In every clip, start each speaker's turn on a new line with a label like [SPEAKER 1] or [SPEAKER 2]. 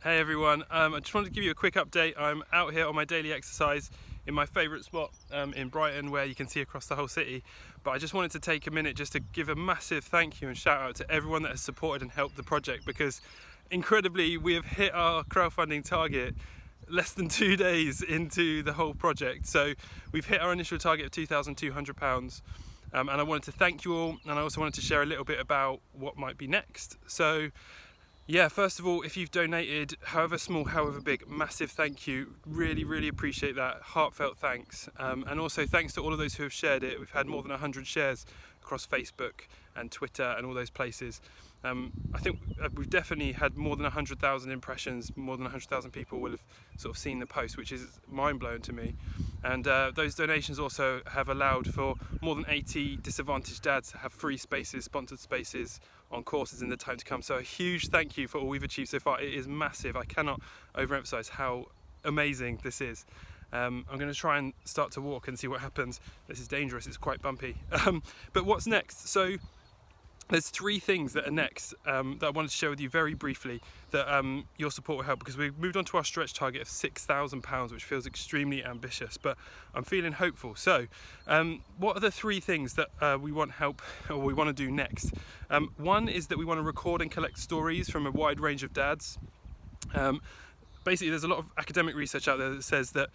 [SPEAKER 1] Hey everyone, I just wanted to give you a quick update. I'm out here on my daily exercise in my favourite spot in Brighton, where you can see across the whole city. But I just wanted to take a minute just to give a massive thank you and shout out to everyone that has supported and helped the project, because incredibly we have hit our crowdfunding target less than 2 days into the whole project. So we've hit our initial target of £2,200. And I wanted to thank you all, and I also wanted to share a little bit about what might be next. So yeah, first of all, if you've donated, however small, however big, massive thank you. Really appreciate that. Heartfelt thanks. And also thanks to all of those who have shared it. We've had more than 100 shares across Facebook and Twitter and all those places. I think we've definitely had more than 100,000 impressions, more than 100,000 people will have sort of seen the post, which is mind-blowing to me. And those donations also have allowed for more than 80 disadvantaged dads to have free spaces, sponsored spaces on courses in the time to come. So a huge thank you for all we've achieved so far. It is massive. I cannot overemphasize how amazing this is. I'm going to try and start to walk and see what happens. This is dangerous, it's quite bumpy. But what's next? So there's 3 things that are next that I wanted to share with you very briefly that your support will help, because we've moved on to our stretch target of £6,000, which feels extremely ambitious, but I'm feeling hopeful. So what are the 3 things that we want help, or we want to do next? One is that we want to record and collect stories from a wide range of dads. Basically, there's a lot of academic research out there that says that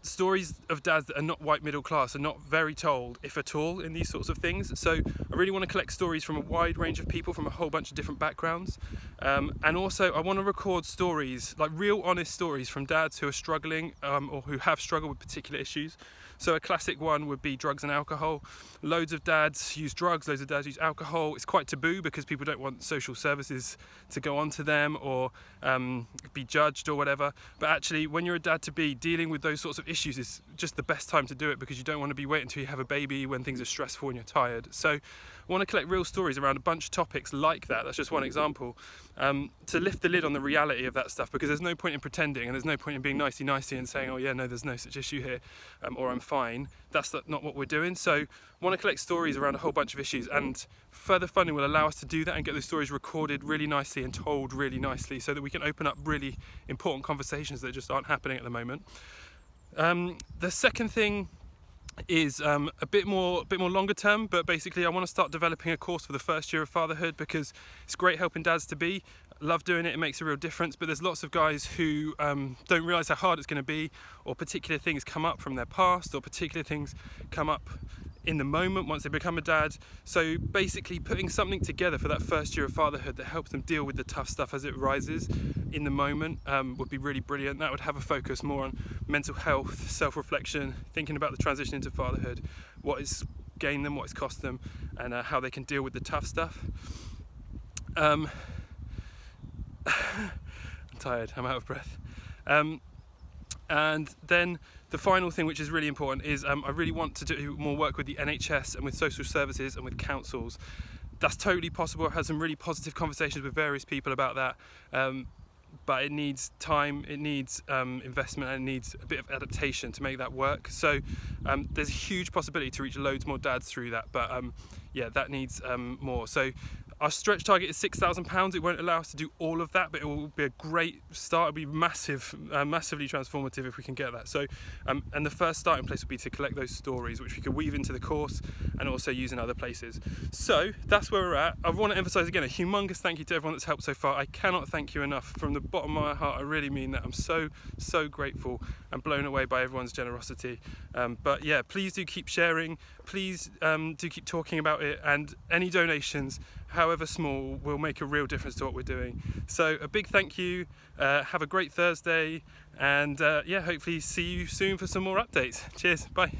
[SPEAKER 1] stories of dads that are not white middle class are not very told, if at all, in these sorts of things. So I really want to collect stories from a wide range of people from a whole bunch of different backgrounds. And also I want to record stories, like real honest stories from dads who are struggling or who have struggled with particular issues. So a classic one would be drugs and alcohol. Loads of dads use drugs, loads of dads use alcohol. It's quite taboo because people don't want social services to go on to them or be judged or whatever. But actually, when you're a dad-to-be, dealing with those sorts of issues is just the best time to do it, because you don't want to be waiting until you have a baby when things are stressful and you're tired. So I want to collect real stories around a bunch of topics like that. That's just one example, to lift the lid on the reality of that stuff, because there's no point in pretending, and there's no point in being nicey and saying, oh yeah, no, there's no such issue here, or I'm fine. That's not what we're doing. So I want to collect stories around a whole bunch of issues, and further funding will allow us to do that and get those stories recorded really nicely and told really nicely, so that we can open up really important conversations that just aren't happening at the moment. The second thing is a bit more longer term, but basically I want to start developing a course for the first year of fatherhood, because it's great helping dads to be. Love doing it, it makes a real difference, but there's lots of guys who don't realise how hard it's going to be, or particular things come up from their past, or particular things come up in the moment once they become a dad. So basically putting something together for that first year of fatherhood that helps them deal with the tough stuff as it rises in the moment would be really brilliant. That would have a focus more on mental health, self-reflection, thinking about the transition into fatherhood, what it's gained them, what it's cost them, and how they can deal with the tough stuff. I'm tired, I'm out of breath. And then the final thing, which is really important, is I really want to do more work with the NHS and with social services and with councils. That's totally possible. I've had some really positive conversations with various people about that, but it needs time, it needs investment, and it needs a bit of adaptation to make that work. So there's a huge possibility to reach loads more dads through that, but yeah, that needs more. So our stretch target is £6,000. It won't allow us to do all of that, but it will be a great start. It'll be massively transformative if we can get that. So, and the first starting place would be to collect those stories, which we could weave into the course and also use in other places. So that's where we're at. I want to emphasise again a humongous thank you to everyone that's helped so far. I cannot thank you enough. From the bottom of my heart, I really mean that. I'm so grateful and blown away by everyone's generosity. But yeah, please do keep sharing. Please do keep talking about it, and any donations, however small, will make a real difference to what we're doing. So a big thank you, have a great Thursday, and yeah, hopefully see you soon for some more updates. Cheers, bye.